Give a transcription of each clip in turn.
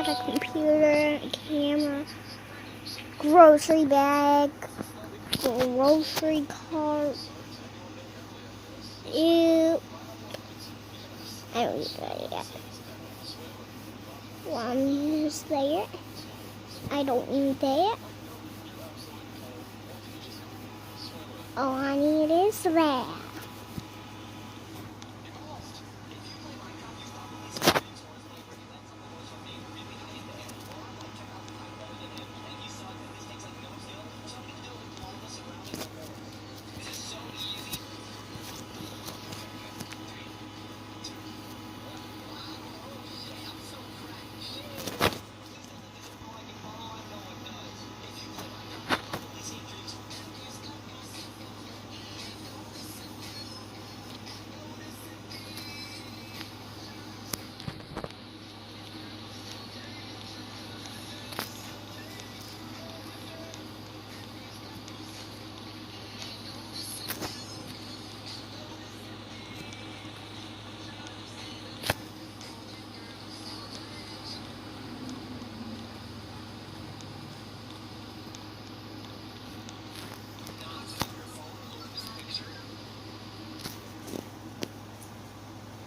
iPad, a computer, a camera, grocery bag, grocery cart. Ew. I don't need that yet. One is there. I don't need that. All I need is that.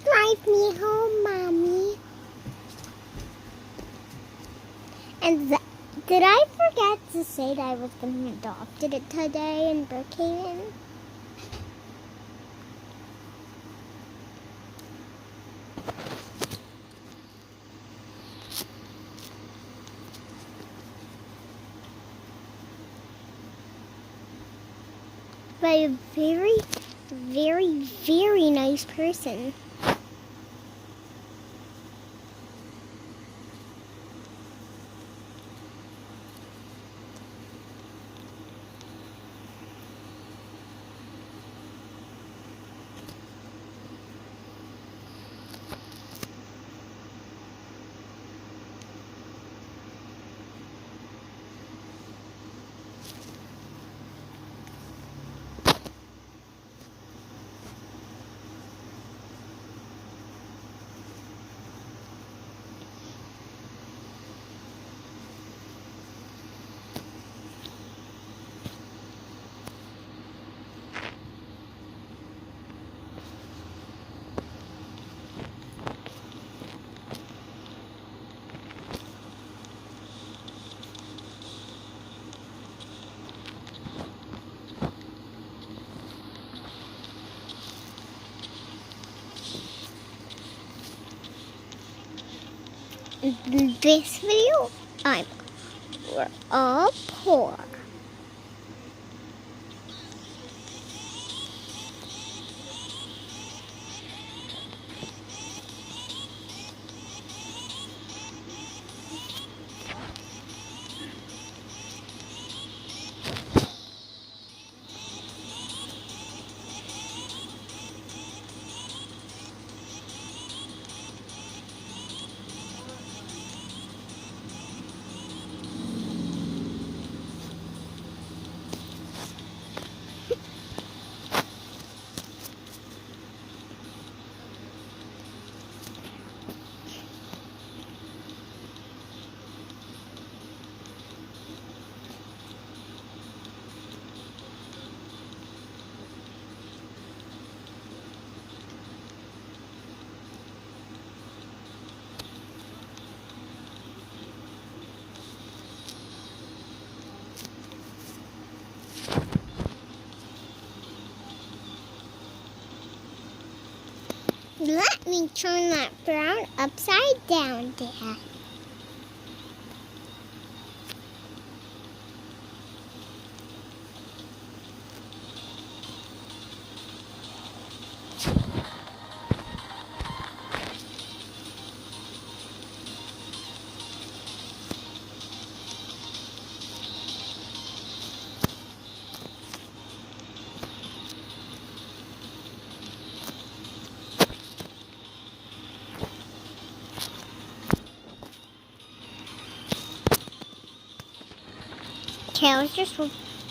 Drive me home, Mommy. And did I forget to say that I was going to adopt it today in Brookhaven? By a very, very, very nice person. In this video, we're all poor. Let me turn that brown upside down, Dad. Okay, I was just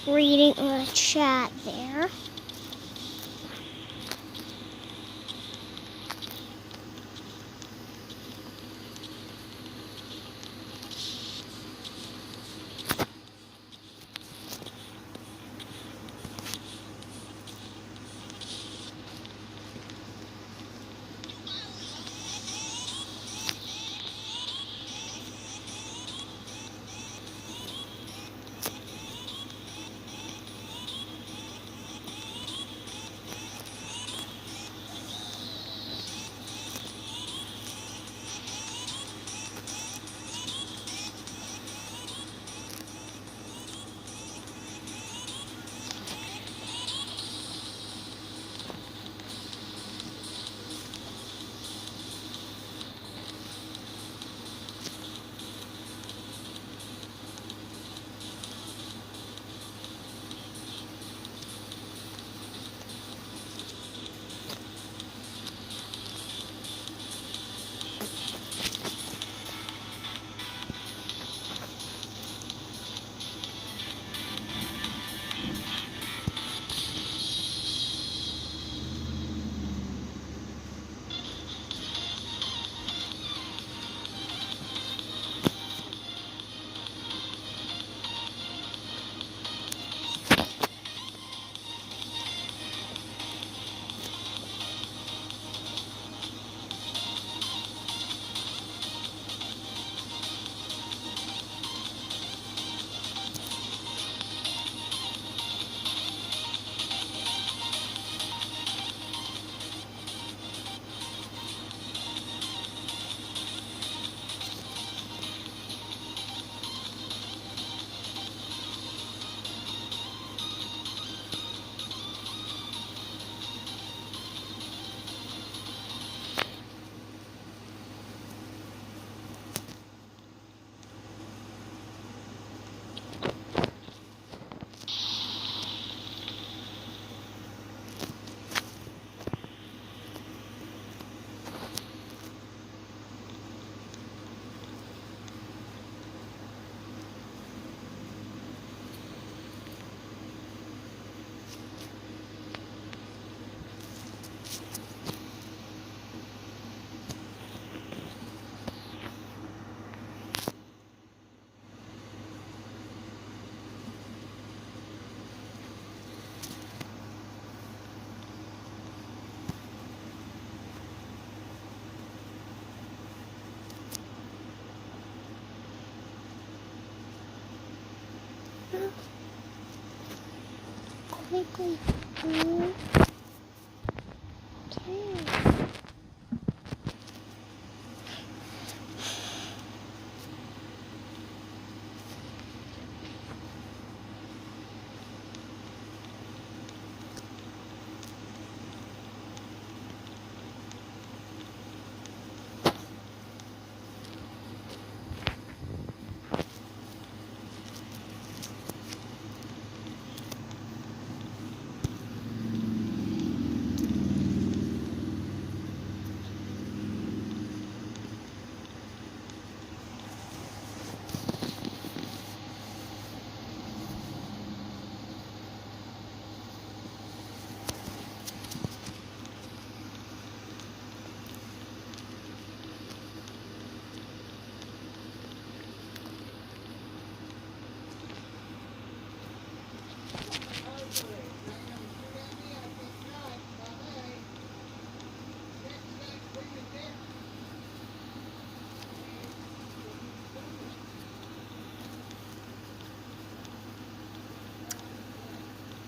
reading the chat there. quickly. Okay.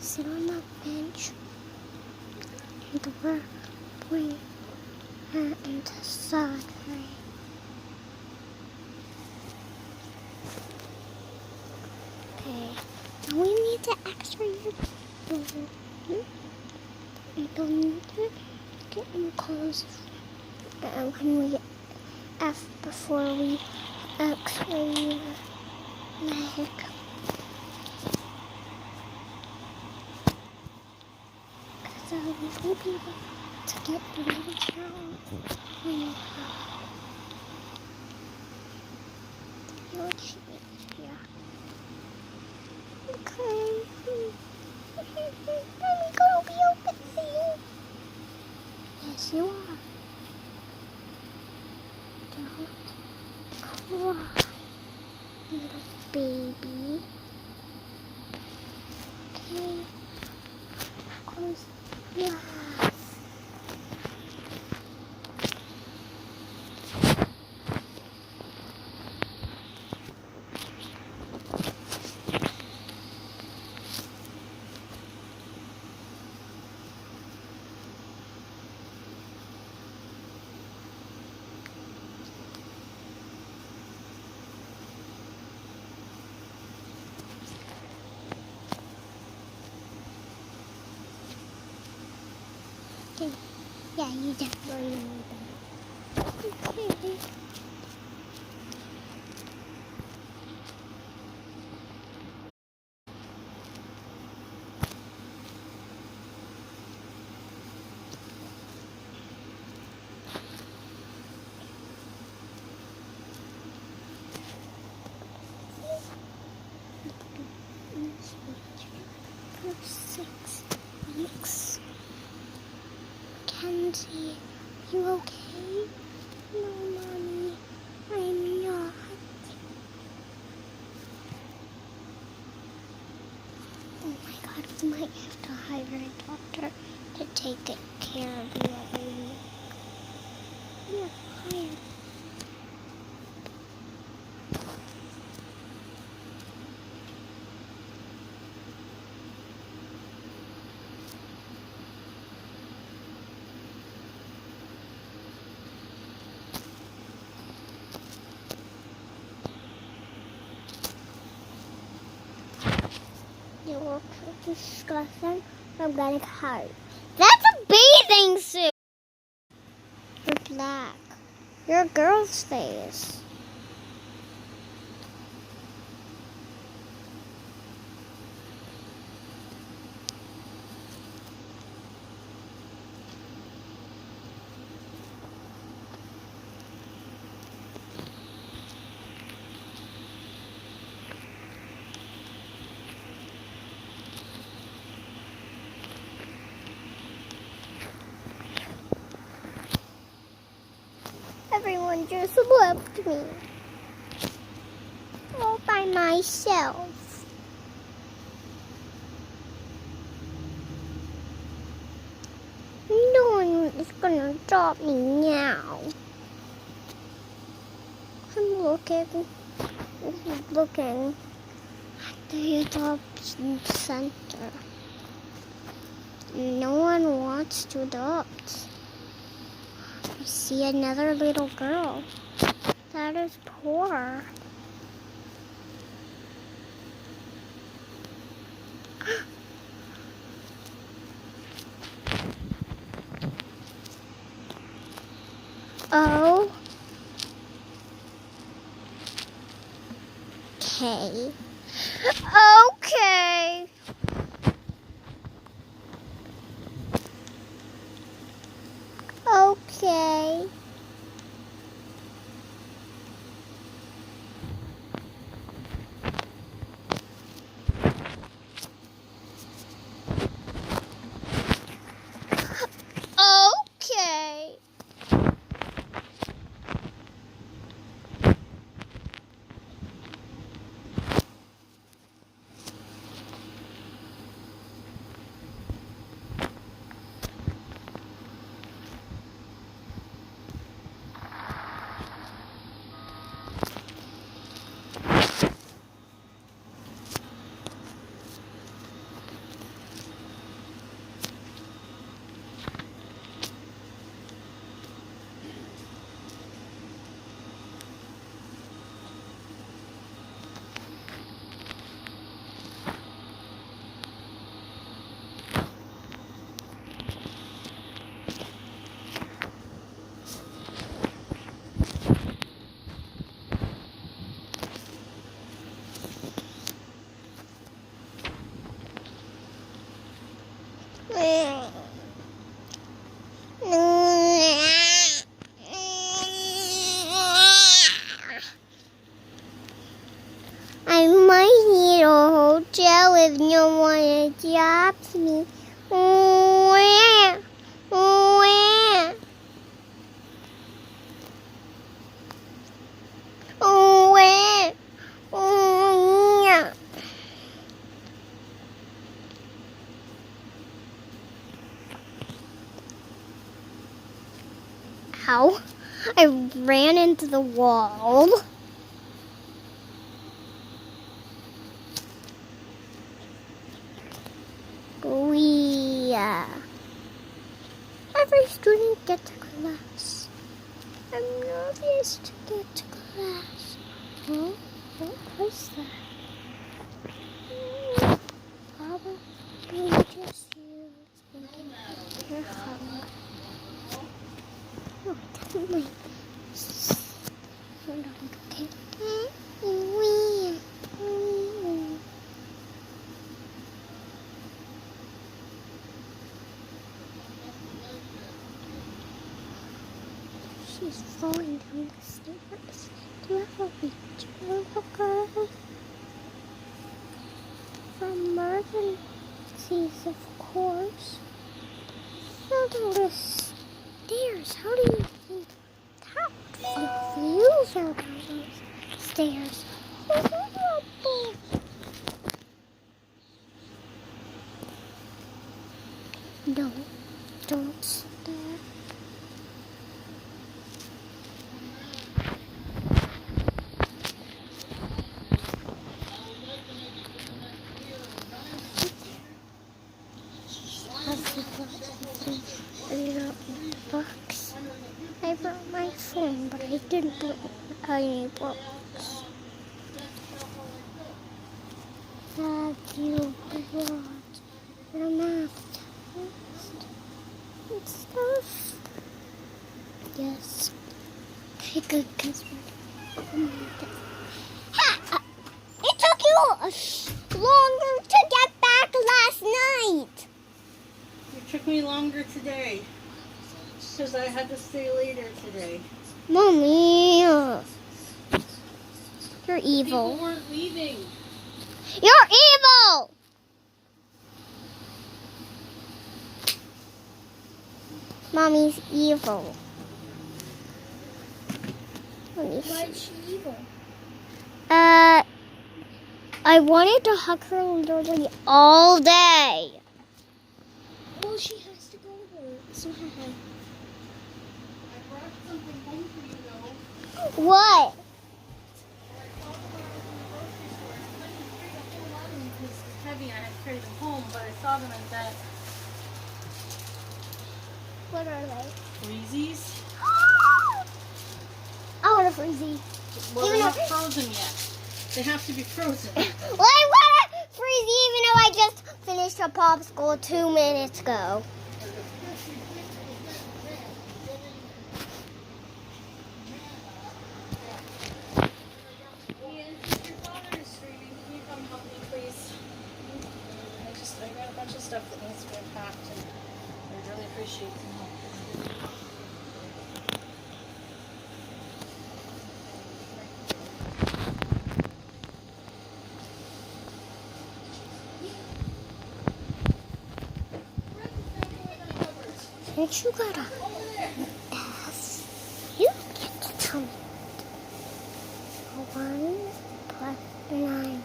Sit on the bench, and we're putting her into side, right? Okay. Now we need to x-ray your balloon. We don't need to get in close when we before we x-ray your leg. So we will be able to get through the town when you have your cheese here. Okay. I'm gonna be open soon. Yes, you are. Don't cry, little baby. Okay. Close your eyes. Okay. Yeah, you definitely need that. Okay. For 6 weeks. Kenzie, you okay? No, Mommy, I'm not. Oh my God, we might have to hire a doctor to take care of you every week. Yeah, hire. You look disgusting. I'm gonna cut. That's a bathing suit. You're black. You're a girl's face. Everyone just left me. All by myself. No one is gonna stop me now. I'm looking. The adoption center. No one wants to adopt. I see another little girl. That is poor. Oh. Okay. Okay. Okay. Okay. I might need a hotel if no one adopts me. Ow. I ran into the wall. Every student gets to class. I'm nervous to get to class. Huh? What was that? Probably just you thinking you're hungry. No, definitely. Hold on, okay? She's falling down the stairs. Do you have a wheelchair, girl? For emergencies, of course. Fell down the stairs. How do you think that feels out on those stairs? No, don't stare. Books. I brought my phone, but I didn't bring any books. Have you brought your math test and stuff? Yes. Okay, good, because it took you longer to get back last night. It took me longer today because I had to stay later today. Mommy, you're evil. People weren't leaving. You're evil! Mommy's evil. Why is she evil? I wanted to hug her literally all day. Well, she has to go to work, so hi. I brought something home for you, though. What? heavy and I had to carry them home, but I saw them and that What are they? freezies. I want a freezy. Well, Even they're not though- frozen yet. They have to be frozen. Well, I want a freezy even though I just finished a popsicle 2 minutes ago. Ian, your father is screaming. Can you come help me, please? I got a bunch of stuff that needs to be unpacked, and I really appreciate some help. Ain't you gotta ask? You get to tell me. 1 plus 9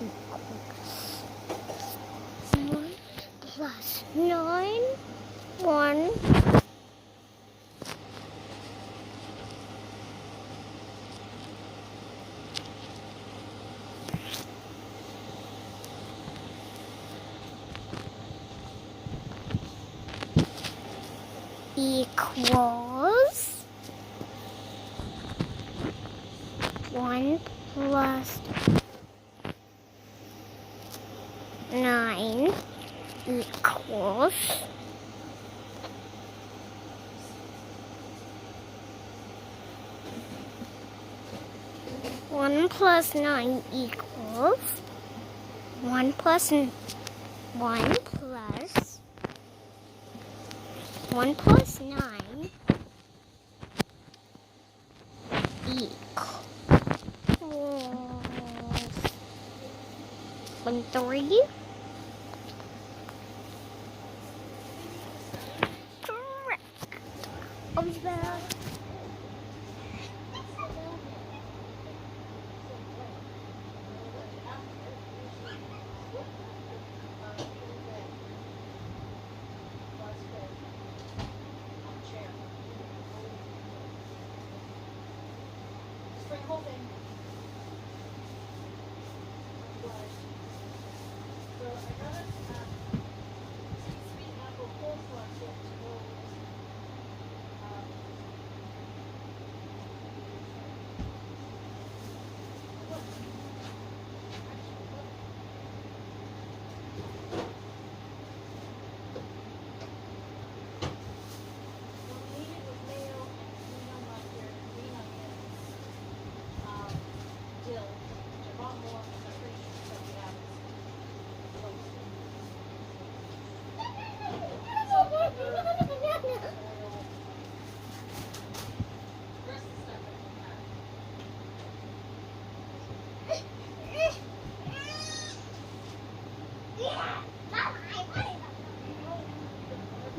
equals 1 plus 9. 1 equals 1 plus 9 equals 1 plus 9 equals 1 plus 1 plus 9 equals 3. Correct. I was bad.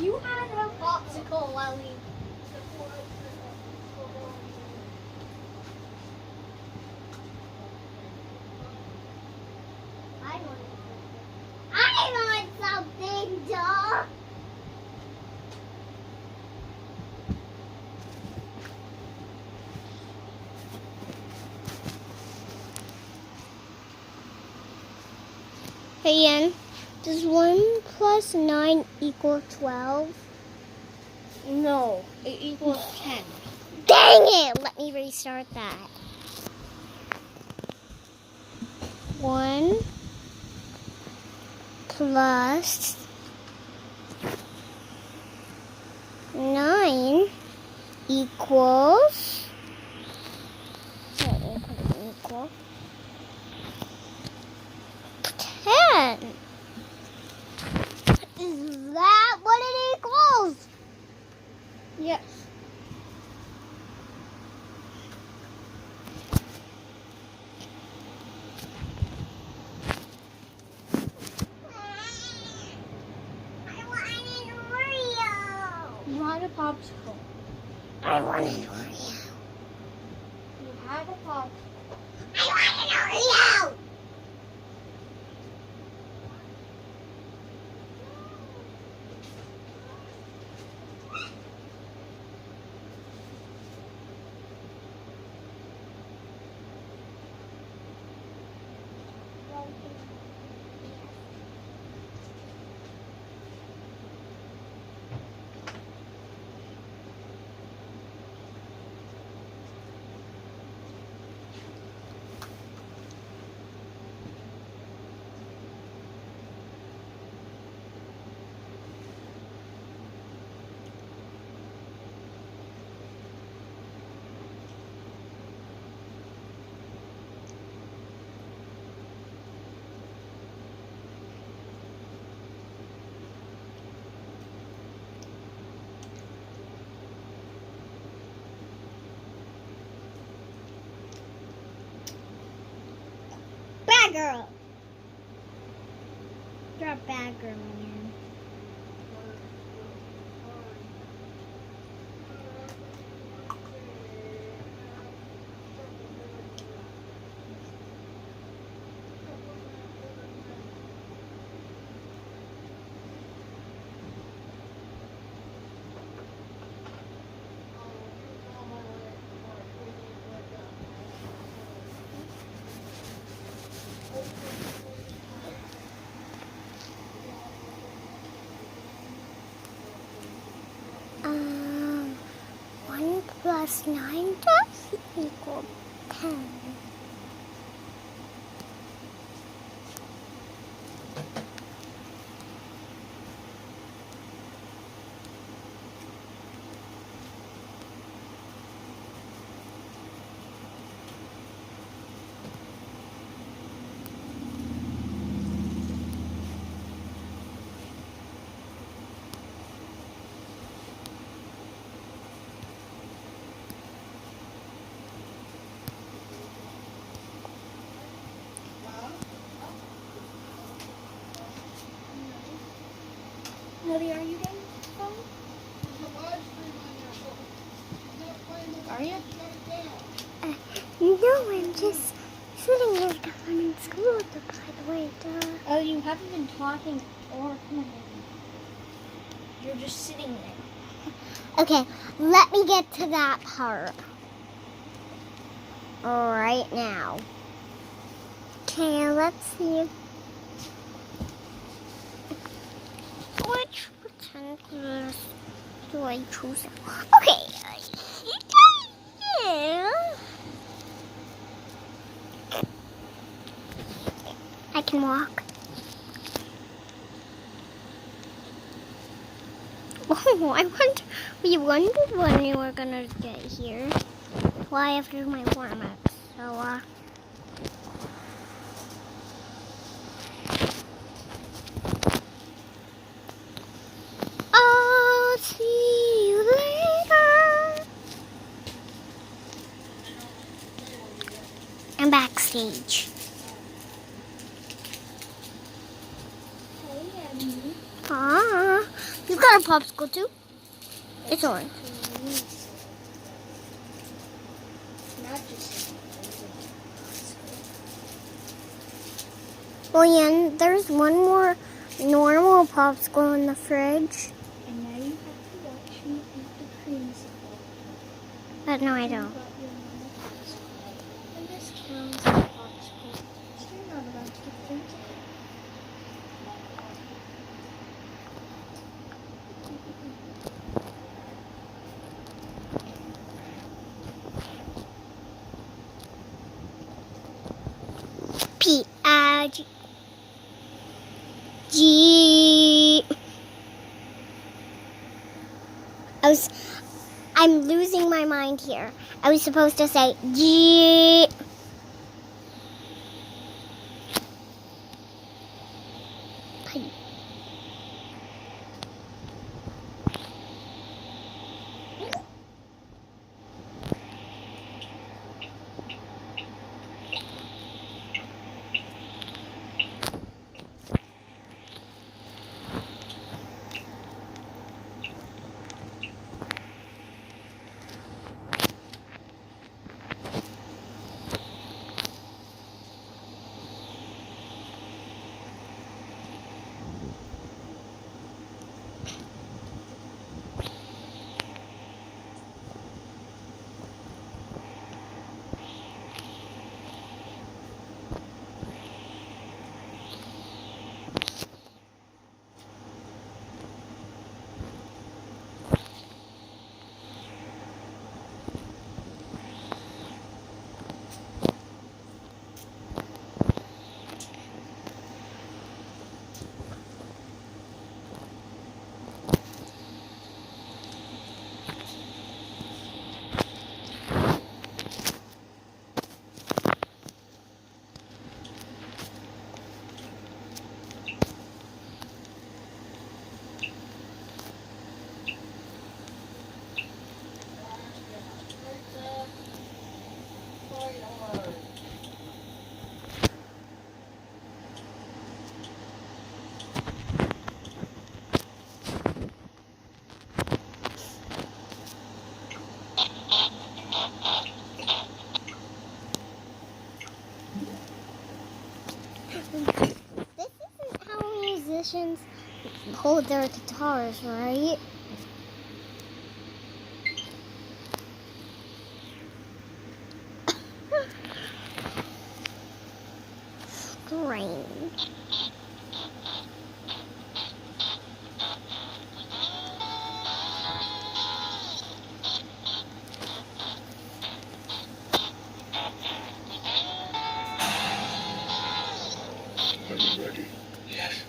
You had a popsicle, Ellie. I want something, dog. Hey, Ian, does 1 plus 9 equal 12? No, it equals 10. Dang it! Let me restart that. 1 plus 9 equals... equal 10. Is that what it equals? Yes. You had a popsicle. I want an Oreo. You had a popsicle. I want an Oreo! girl. You're a bad girl, man. Um, 1 plus 9 does equal 10. Ellie, are you getting phone? Are you? No, I'm just sitting here because I'm in school, by the way, duh. Oh, you haven't been talking or commenting. You're just sitting there. Okay, let me get to that part right now. Okay, let's see. Which pretend colors do I choose? Okay. Yeah. I can walk. Oh, we wondered when you were gonna get here. Well, I have to do my warm-up, so, I'll see you later. I'm backstage. Hey, Ellie. Ah, you got a popsicle too? It's orange. Not just Well, yeah, there's one more normal popsicle in the fridge. and now you have to watch me eat the creamsicle. But no, I You don't. got your normal popsicle. And this counts as a popsicle. So you're not allowed to get creamsicle. G. I'm losing my mind here. I was supposed to say G. This isn't how musicians hold their guitars, right? Strange. Are you ready? Yes.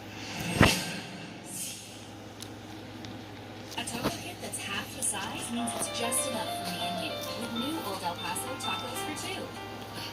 A taco kit that's half the size means it's just enough for me and you. With new Old El Paso tacos for two.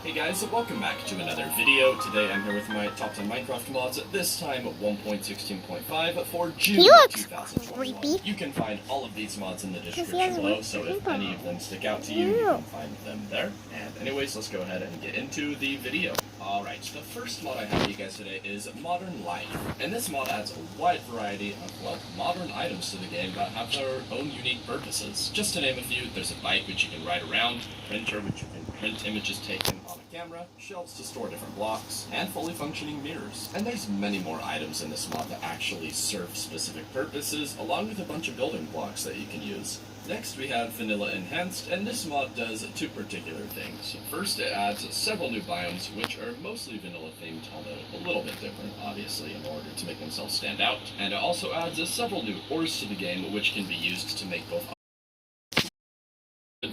Hey guys, welcome back to another video. Today I'm here with my top 10 Minecraft mods, this time 1.16.5 for June He looks 2021. creepy. You can find all of these mods in the he description has below, one so if paper. any of them stick out to you, you can find them there. And anyways, let's go ahead and get into the video. Alright, the first mod I have for you guys today is Modern Life. And this mod adds a wide variety of, well, modern items to the game that have their own unique purposes. Just to name a few, there's a bike which you can ride around, printer which you can print images taken on a camera, shelves to store different blocks, and fully functioning mirrors. And there's many more items in this mod that actually serve specific purposes, along with a bunch of building blocks that you can use. Next we have Vanilla Enhanced, and this mod does two particular things. First, it adds several new biomes, which are mostly vanilla themed, although a little bit different, obviously, in order to make themselves stand out. And it also adds several new ores to the game, which can be used to make both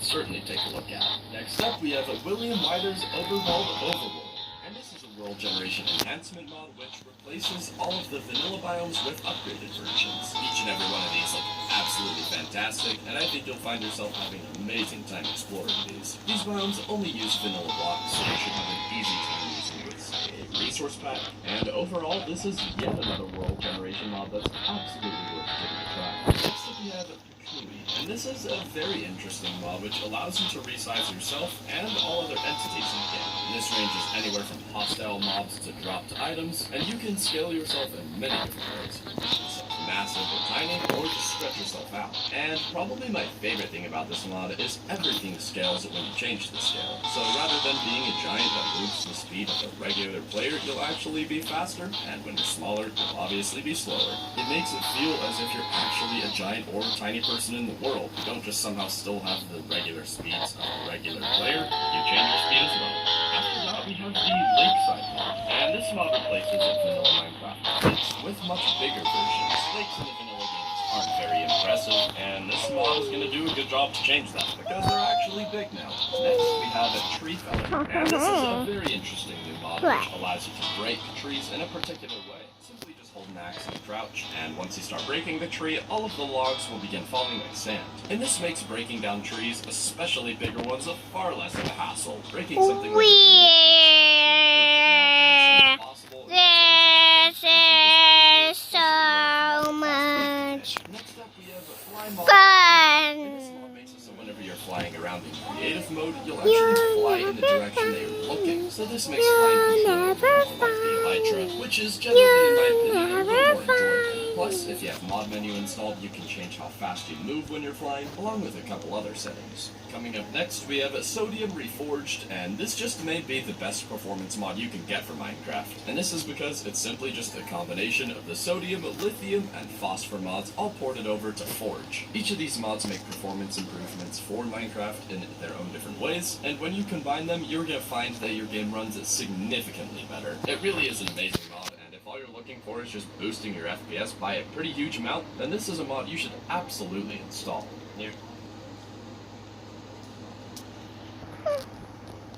certainly take a look at. Next up, we have William Wyther's Overhauled Overworld. And this is a world generation enhancement mod which replaces all of the vanilla biomes with upgraded versions. Each and every one of these look absolutely fantastic, and I think you'll find yourself having an amazing time exploring these. These biomes only use vanilla blocks, so you should have an easy time using with, say, a resource pack. And overall, this is yet another world generation mod that's absolutely worth giving a try. Next up, we have and this is a very interesting mod which allows you to resize yourself and all other entities in the game. And this ranges anywhere from hostile mobs to dropped items, and you can scale yourself in many different ways. You can make yourself massive or tiny, or just stretch yourself out. And probably my favorite thing about this mod is everything scales when you change the scale. So rather than being a giant that moves the speed of a regular player, you'll actually be faster, and when you're smaller, you'll obviously be slower. It makes it feel as if you're actually a giant or tiny person in the world. You don't just somehow still have the regular speeds of a regular player, you change your speed as well. After that, we have the Lakeside mod, and this mod replaces the vanilla Minecraft mods with much bigger versions. Lakes in the vanilla games aren't very impressive, and this mod is going to do a good job to change that, because they're actually big now. Next, we have a Tree Feller, and this is a very interesting new mod which allows you to break trees in a particular way. Simply just hold an axe and crouch, and once you start breaking the tree, all of the logs will begin falling like sand. And this makes breaking down trees, especially bigger ones, a far less of a hassle. Breaking something like This is so much Next up, we have Fly Mod. fun. And this mod makes it so whenever you're flying around in creative mode, you'll actually fly in the direction that you're looking. So this makes flying like the Elytra, which is generally, in my opinion, a little more enjoyable. Plus, if you have mod menu installed, you can change how fast you move when you're flying, along with a couple other settings. Coming up next, we have Sodium Reforged, and this just may be the best performance mod you can get for Minecraft. And this is because it's simply just a combination of the sodium, lithium, and phosphor mods all ported over to Forge. Each of these mods make performance improvements for Minecraft in their own different ways, and when you combine them, you're going to find that your game runs significantly better. It really is an amazing mod, and if all you're looking for is just boosting your FPS by a pretty huge amount, then this is a mod you should absolutely install.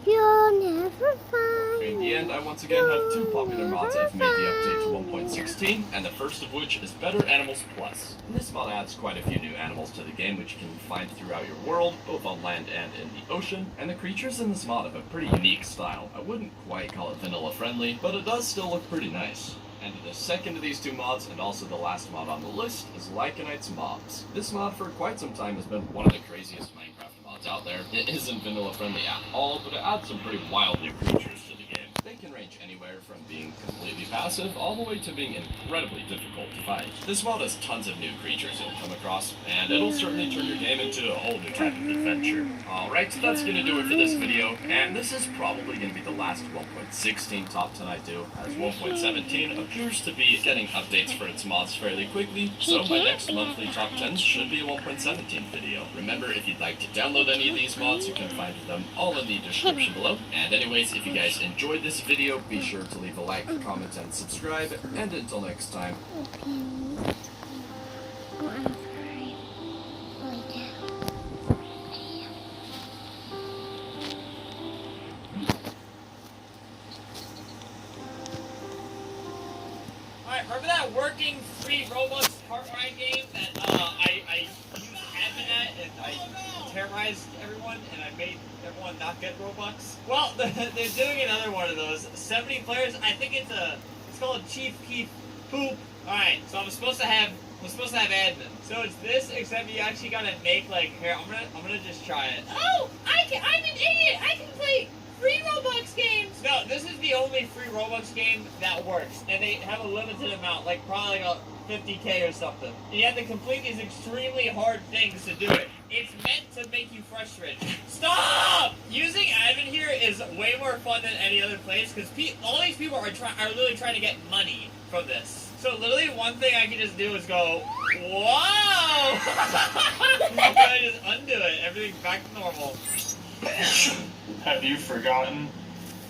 You'll never find. In the end, I once again have two popular mods that have made the update to 1.16, and the first of which is Better Animals Plus. And this mod adds quite a few new animals to the game which you can find throughout your world, both on land and in the ocean, and the creatures in this mod have a pretty unique style. I wouldn't quite call it vanilla friendly, but it does still look pretty nice. And the second of these two mods, and also the last mod on the list, is Lycanite's Mobs. This mod for quite some time has been one of the craziest Minecraft mods out there. It isn't vanilla friendly at all, but it adds some pretty wild new creatures to the game. They can range anywhere from being completely passive all the way to being incredibly difficult to fight. This mod has tons of new creatures you'll come across, and it'll certainly turn your game into a whole new type of adventure. Alright, so that's gonna do it for this video, and this is probably gonna be the last 1.16 top 10 I do, as 1.17 appears to be getting updates for its mods fairly quickly, so my next monthly top 10s should be a 1.17 video. Remember, if you'd like to download any of these mods, you can find them all in the description below. And anyways, if you guys enjoyed this video, be sure to leave a like, comment, and subscribe, and until next time. Alright, remember that working free Robux cart ride game that I used admin at and I terrorized everyone and I made everyone not get Robux? Well, they're doing another one of those. 70 players. I think it's called Chief Keef Poop. Alright, so I'm supposed to have admin. So it's this, except you actually gotta make like here. I'm gonna just try it. Oh, I'm an idiot. I can play free Robux games. No, this is the only free Robux game that works, and they have a limited amount, like probably like 50k or something. And you have to complete these extremely hard things to do it. It's meant to make you frustrated. Stop! Using admin here is way more fun than any other place because all these people are literally trying to get money from this. So literally one thing I can just do is go, whoa! I just undo it. Everything's back to normal. Have you forgotten?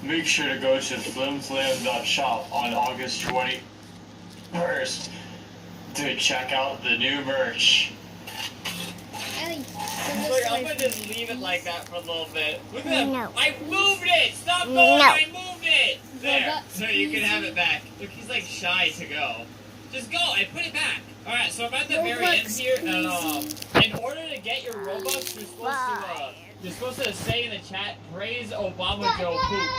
Make sure to go to flimflam.shop on August 21st to check out the new merch. Look, I'm gonna just leave it like that for a little bit. Look at that. No. I moved it! Stop going! No. I moved it! There. So you can have it back. Look, he's like shy to go. Just go, I put it back. Alright, so I'm at the very end here, and in order to get your Robux, you're supposed to say in the chat, praise Obama Joe Poop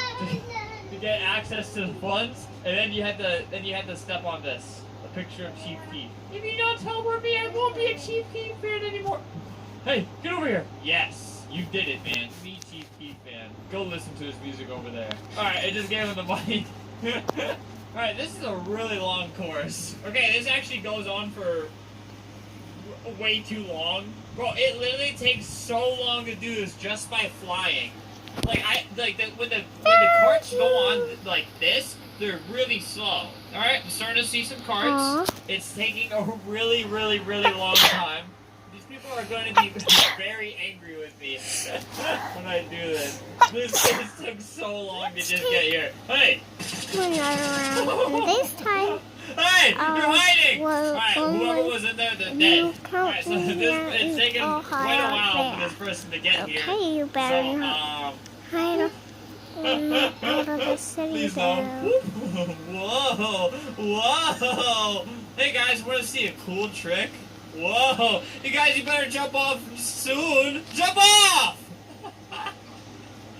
to get access to the funds, and then you had to step on this. A picture of Chief Keef. If you don't teleport me, I won't be a Chief Keef fan anymore. Hey, get over here! Yes, you did it, man. Be Chief Keef fan. Go listen to his music over there. Alright, I just gave him the money. Alright, this is a really long course. Okay, this actually goes on for way too long. Bro, it literally takes so long to do this just by flying. Like, when the carts go on like this, they're really slow. Alright, I'm starting to see some carts. It's taking a really, really, really long time. These people are going to be very angry with me when I do this. This took so long to just get here. Hey! We're not around. This time. Hey! You're hiding! Well, Alright, whoever was in there, they're dead. Alright, so it's taken quite a while for this person to get here. Okay, you better not hide out of the city. Please don't. Whoa! Whoa! Hey guys, wanna see a cool trick? Whoa! You guys, you better jump off soon! Jump off!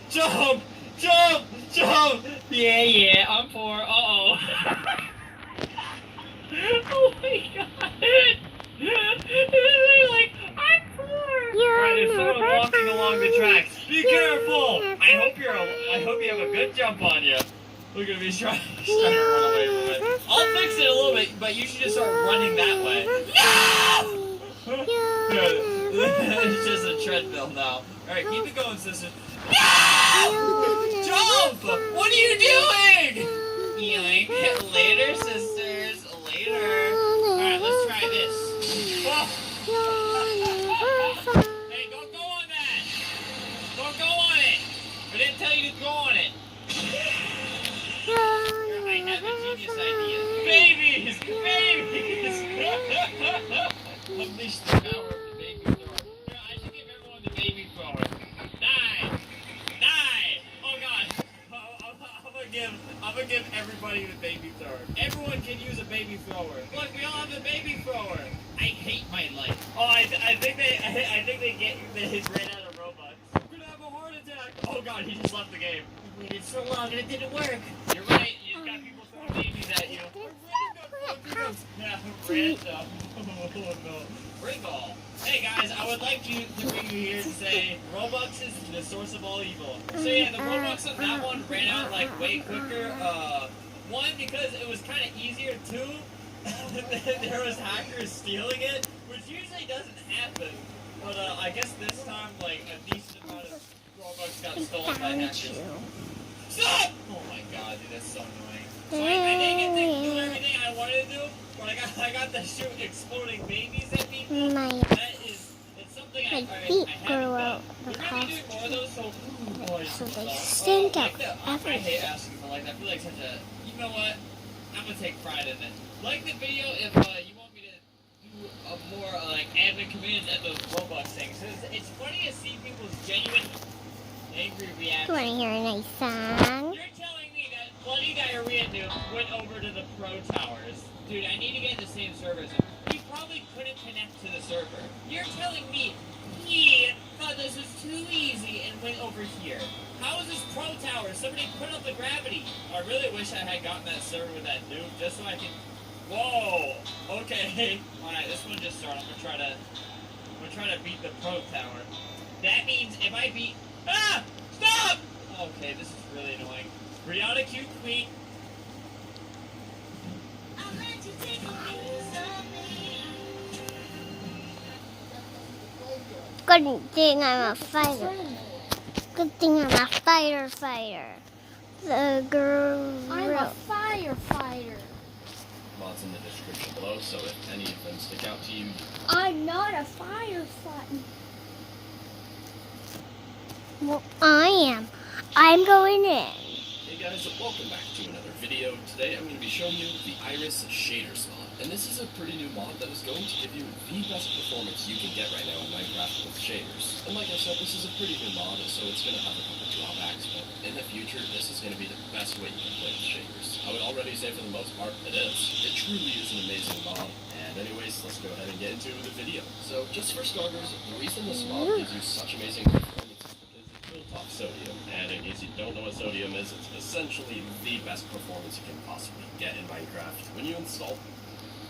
Jump! Jump! Jump! Yeah, I'm poor. Uh-oh. Oh my god! They're like, I'm poor! Alright, there's someone walking along the tracks. Be careful! I hope you have a good jump on you. Look at me trying to run away from it. I'll fix it a little bit, but you should just start running that way. No! It's just a treadmill now. Alright, keep it going, sister. No! Jump! What are you doing? Yoink. Later, sisters. Later. Alright, let's try this. Whoa. Hey, don't go on that! Don't go on it! I didn't tell you to go on it. I have a genius idea. Babies! Babies! Unleash the power of the baby thrower. Yeah, I should give everyone the baby thrower. Die! Die! Oh god! I'm gonna give everybody the baby thrower. Everyone can use a baby thrower. Look, we all have the baby thrower. I hate my life. Oh, I think they ran out of Robux. I'm gonna have a heart attack. Oh god, he just left the game. We waited so long and it didn't work. You're right. You just got people throwing babies at you. Yeah, random. Oh no. Ringall. Hey guys, I would like to bring you here to say Robux is the source of all evil. So yeah, the Robux on that one ran out like way quicker. One, because it was kind of easier. Two, there was hackers stealing it, which usually doesn't happen. But I guess this time, like, a decent amount of Robux got stolen by hackers. Stop! Oh my god, dude, that's so annoying. So I didn't get to do everything I wanted to do, but I got to shoot exploding babies at people. It's something I haven't done. We're gonna be doing more of those, So they stink up I hate asking for like that. I feel like such a, you know what? I'm gonna take pride in it. Like the video if you want me to do a more like admin commands at those Roblox things. It's funny to see people's genuine angry reactions. You want to hear a nice song? You're telling me that Bloody Diarrhea Noob went over to the Pro Towers. Dude, I need to get in the same server as him. He probably couldn't connect to the server. You're telling me he thought this was too easy and went over here. How is this Pro Tower? Somebody put up the gravity. I really wish I had gotten that server with that noob just so I could... Whoa! Okay. Alright, this one just started. I'm gonna try to beat the Pro Tower. That means if I beat... Ah! Stop! Okay, this is really annoying. Brianna Cute Queen. Good thing I'm a fighter. Good thing I'm a fighter. The girl. I'm a firefighter. Mods in the description below, so if any of them stick out to you, I'm not a firefighter. Well, I am. I'm going in. hey guys, welcome back to another video. Today I'm going to be showing you the Iris Shaders mod. And this is a pretty new mod that is going to give you the best performance you can get right now in Minecraft with shaders. And like I said, this is a pretty new mod, so it's going to have a couple drawbacks, but in the future, this is going to be the best way you can play with shaders. I would already say for the most part, it is. It truly is an amazing mod. And anyways, let's go ahead and get into the video. So just for starters, the reason this mod gives you such amazing performance is because it's built off sodium. And in case you don't know what sodium is, it's essentially the best performance you can possibly get in Minecraft. When you install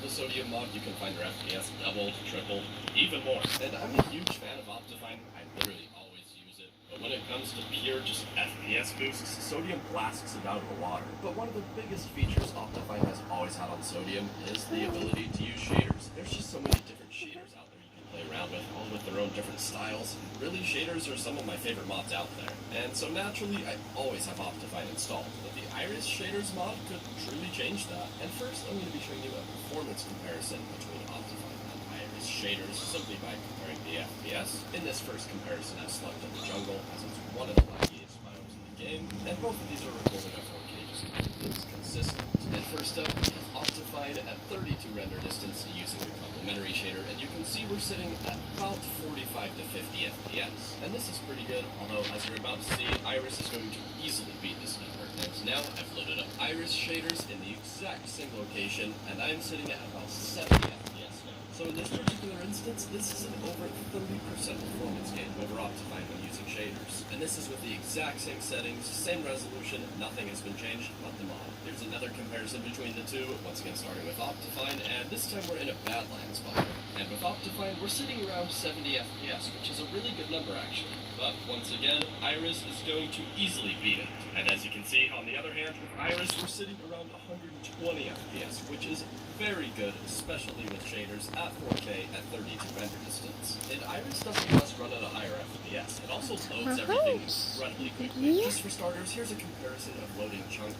the sodium mod, you can find your FPS doubled, tripled, even more. And I'm a huge fan of Optifine. I literally always use it. But when it comes to pure just FPS boosts, sodium blasts it out of the water. But one of the biggest features Optifine has always had on sodium is the ability to use shaders. There's just so many different shaders out there you can play around with, all with their own different styles. Really, shaders are some of my favorite mods out there. And so naturally, I always have Optifine installed. But the Iris Shaders mod could truly change that. And first, I'm going to be showing you a performance comparison between Optifine and Iris Shaders, simply by comparing the FPS. In this first comparison, I've selected the jungle, as it's one of the laggiest biomes in the game. And both of these are recorded at 4K, just to keep things consistent. And first up, we have Optifine at 32 render distance using the complementary shader, and you can see we're sitting at about 45 to 50 FPS. And this is pretty good, although as you're about to see, Iris is going to easily beat this number. And now I've loaded up Iris shaders in the exact same location, and I'm sitting at about 70 FPS now. So in this particular instance, this is an over 30% performance gain over Optifine when using shaders. And this is with the exact same settings, same resolution, nothing has been changed but the mod. Here's another comparison between the two, once again starting with Optifine, and this time we're in a Badlands biome. And with Optifine, we're sitting around 70 FPS, which is a really good number actually. But once again, Iris is going to easily beat it. And as you can see, on the other hand, with Iris, we're sitting around 120 FPS, which is very good, especially with shaders at 4K at 32 render distance. And Iris doesn't just run at a higher FPS, it also loads everything incredibly quickly. Just for starters, here's a comparison of loading chunk.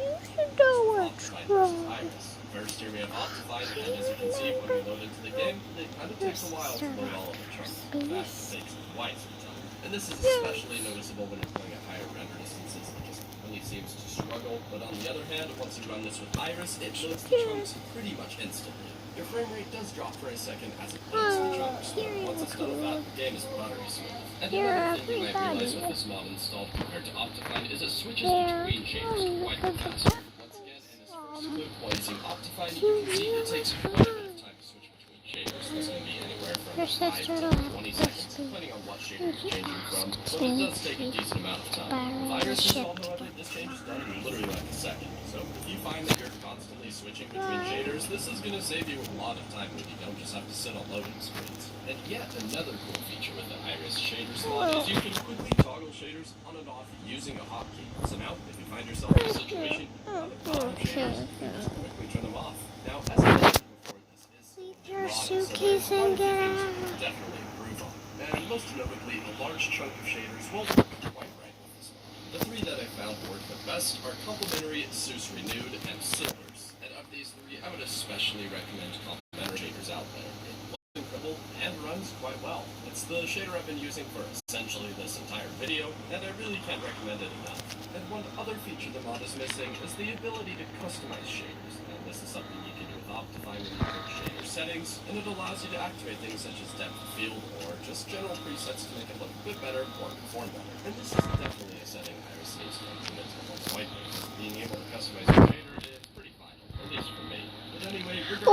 You should know what's wrong. Iris. First, here we have Optifine, and as you can see, when we load into the game, it kind of takes a while to load all of the chunks. In fact, it takes twice the time. And this is especially noticeable when you're playing at higher render distances, it just really seems to struggle. But on the other hand, once you run this with Iris, it loads the chunks pretty much instantly. Your frame rate does drop for a second as it loads the chunks, but once it's done with that, the game is buttery smooth. And another thing you might realize with this mod installed compared to Optifine is it switches between shaders quite faster. Once again, in this first clip, while using Optifine, you can see it takes quite a bit of time to switch between shaders. This can be anywhere from 5 to 20 seconds, depending on what shader you're changing from, but it does take a decent amount of time. With Iris installed, however, this change is done in literally like a second. So So if you find that you're constantly switching between shaders, this is going to save you a lot of time when you don't just have to sit on loading screens. And yet another cool feature with the Iris Shaders mod is you can quickly toggle shaders on and off using a hotkey. So now, if you find yourself in a situation on the bottom shaders, you can just quickly turn them off. Now, as I mentioned before, this is Leave your mod, suitcase so there are and get quite a few things out. you can definitely improve on. And most notably, a large chunk of shaders won't work quite right with this mod. The three that I found work the best are Complementary, Zeus Renewed, and Silvers. And of these three, I would especially recommend Complementary shaders out there. It looks incredible and runs quite well. It's the shader I've been using for essentially this entire video, and I really can't recommend it enough. And one other feature the mod is missing is the ability to customize shaders. And this is something you can do with Optifine when you go to shader settings, and it allows you to activate things such as depth of field or just general presets to make it look a bit better or perform better. And this is definitely a setting Iris needs to implement on the white paper. Being able to customize your shader is pretty vital, at least for me. But anyway, regardless,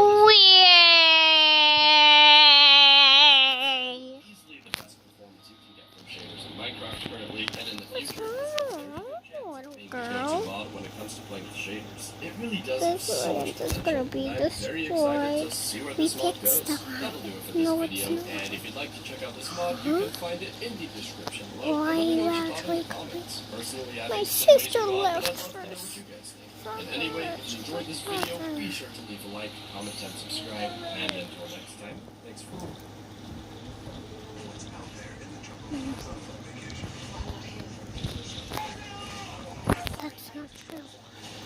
easily the best performance you can get from shaders in Minecraft currently, and in the future, it's a very good chance of being the go-to mod when it comes to playing with shaders. It really does have so much potential, gonna be and I'm very excited to see where this mod goes. That'll do it for this video, and if you'd like to check out this mod, you can find it in the description below. Why Let me know you what you thought in actually the comments. Personally, I My think it's an sister amazing mod, left but I'd love to know what you guys think. And anyway, if you enjoyed this video, be sure to leave a like, comment, and subscribe. And until next time, thanks for watching. That's not true.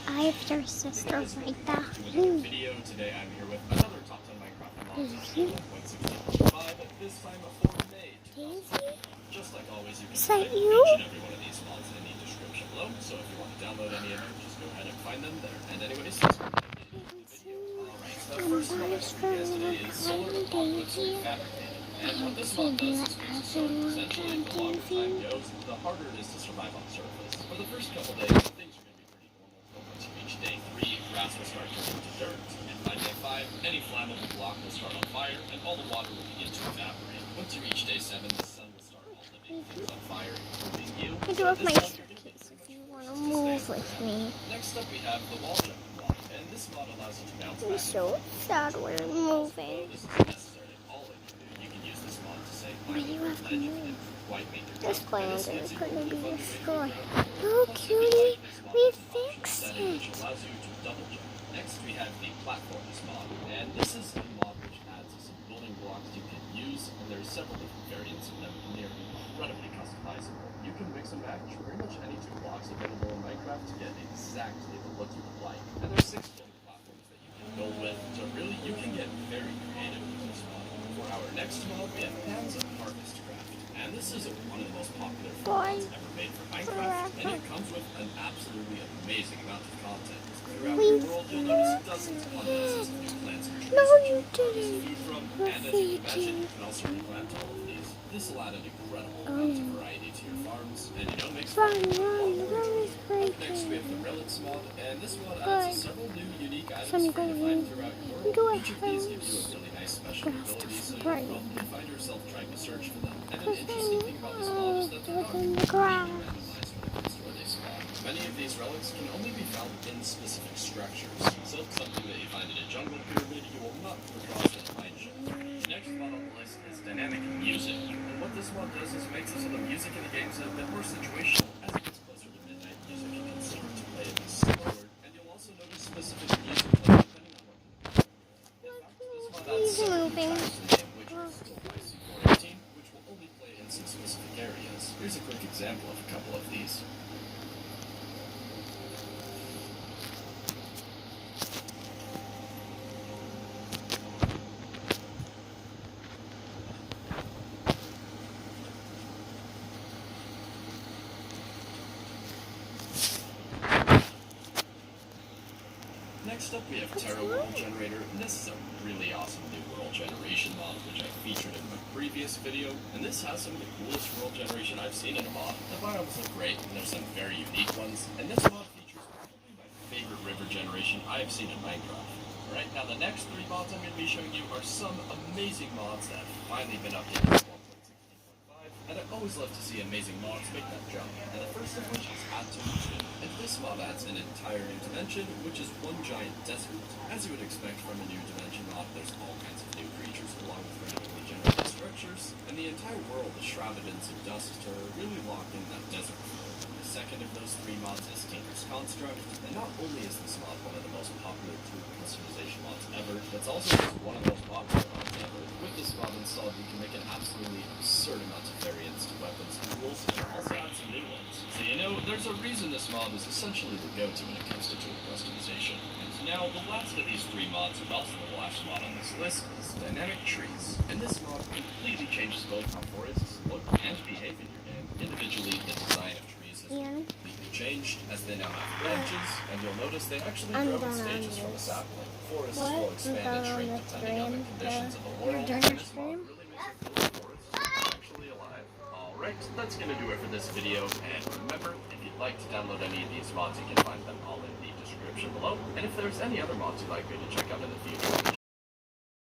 I have your sister right back. To another video. Today I'm here with another top 10 Minecraft mod version 1.16.5, this time for May 2020. Just like always, you can Is find that each you? and every one of these mods in the description below, so if you want to download any of them, just go ahead and find them there. And anyways, let's go ahead and get into the video. Alright, so the first mod I have for you guys today is Solar Apocalypse Fabricated. And what this mod does is makes it so essentially the longer time goes, the harder it is to survive on surface. For the first couple days, things are going to be pretty normal. But once you reach day 3, grass will start turning to dirt. And by day 5, any flammable block will start on fire, and all the water will begin to evaporate. Once you reach day 7, the sun will start all living things on fire, including you. I do have my suitcase if you want to move with me. Next up, we have the wall jumping mod, and this mod allows you to bounce I'm back. so sad we're moving. This isn't necessarily all it can do. You can use this mod to say, But you have to move. white make your This jump, land and this gives is you going to be really fun destroyed. to Oh, make cutie, we fixed setting, it. which allows you to double jump. Next, we have the platforms mod, and this is a mod which adds some building blocks you can use, and there's several different variants of them, and they're incredibly customizable. You can mix and match pretty much any two blocks available in Minecraft to get exactly the look you would like. And there's 6 building platforms that you can build with, so really you can get very creative with this mod. For our next mod, we have Hands of Harvest Craft, and this is one of the most popular mods ever made for Minecraft, and it comes with an absolutely amazing amount of content. Throughout the world, you'll notice dozens upon dozens of new plants and trees No, that you you can harvest didn't. food from, We're and as you can imagine, faking. you can also replant all of these. This will add an incredible amount of variety to your farms, and makes Run, farming a lot run, more run is enjoyable. Up next, we have the breaking. Relics mod, and this mod adds several new unique items Sunny for you to find throughout your world. Do I Each of these gives you a really nice special grass ability, so to you'll burn? probably find yourself trying to search for them. And an interesting thing about this mod is that they're not within completely the grass. randomized when it comes to where they spawn. Many of these relics can only be found in specific structures, so if something that you find in a jungle pyramid, you will not come across in a mine shaft. The next mod on the list is dynamic music, and what this mod does is makes it so the music in the games a bit more situational. As it gets closer to midnight, music you can start to play a bit slower, and you'll also notice specific music playing depending on what you're doing. In fact, this mod adds He's several moving. tracks to the game, which are still by C418, which will only play in some specific areas. Here's a quick example of a couple of these. Next up, we have Terra World Generator, and this is a really awesome new world generation mod, which I featured in my previous video, and this has some of the coolest world generation I've seen in a mod. The biomes look great, and there's some very unique ones, and this mod features probably my favorite river generation I've seen in Minecraft. Alright, now the next 3 mods I'm going to be showing you are some amazing mods that have finally been updated to 1.16.5, and I always love to see amazing mods make that jump, and the first of which is Add to Region, and this mod adds an entire new dimension, which is one giant desert. As you would expect from a new dimension mod, there's all kinds of new creatures along with randomly generated structures, and the entire world is shrouded in some dust to really lock in that desert feel. The second of those three mods is Tinker's Construct, and not only is this mod one of the most popular tool customization mods ever, it's also just one of the most popular mods ever. With this mod installed, we can make an absolutely absurd amount of variants to weapons and rules, and also add some new ones. So you know, there's a reason this mod is essentially the go-to when it comes to tool customization. And now, the last of these three mods, and also the last mod on this list, is Dynamic Trees. And this mod completely changes both how forests look and behave in your game. Individually, the design of trees has completely changed, as they now have branches, and you'll notice they actually grow in stages from a sapling. Forests will expand and shrink depending on the conditions of the world, and this mod really makes it feel like forests are actually alive. Alright, that's gonna do it for this video, and remember, if you'd like to download any of these mods, you can find them all in the description below. And if there's any other mods you'd like me to check out in the future,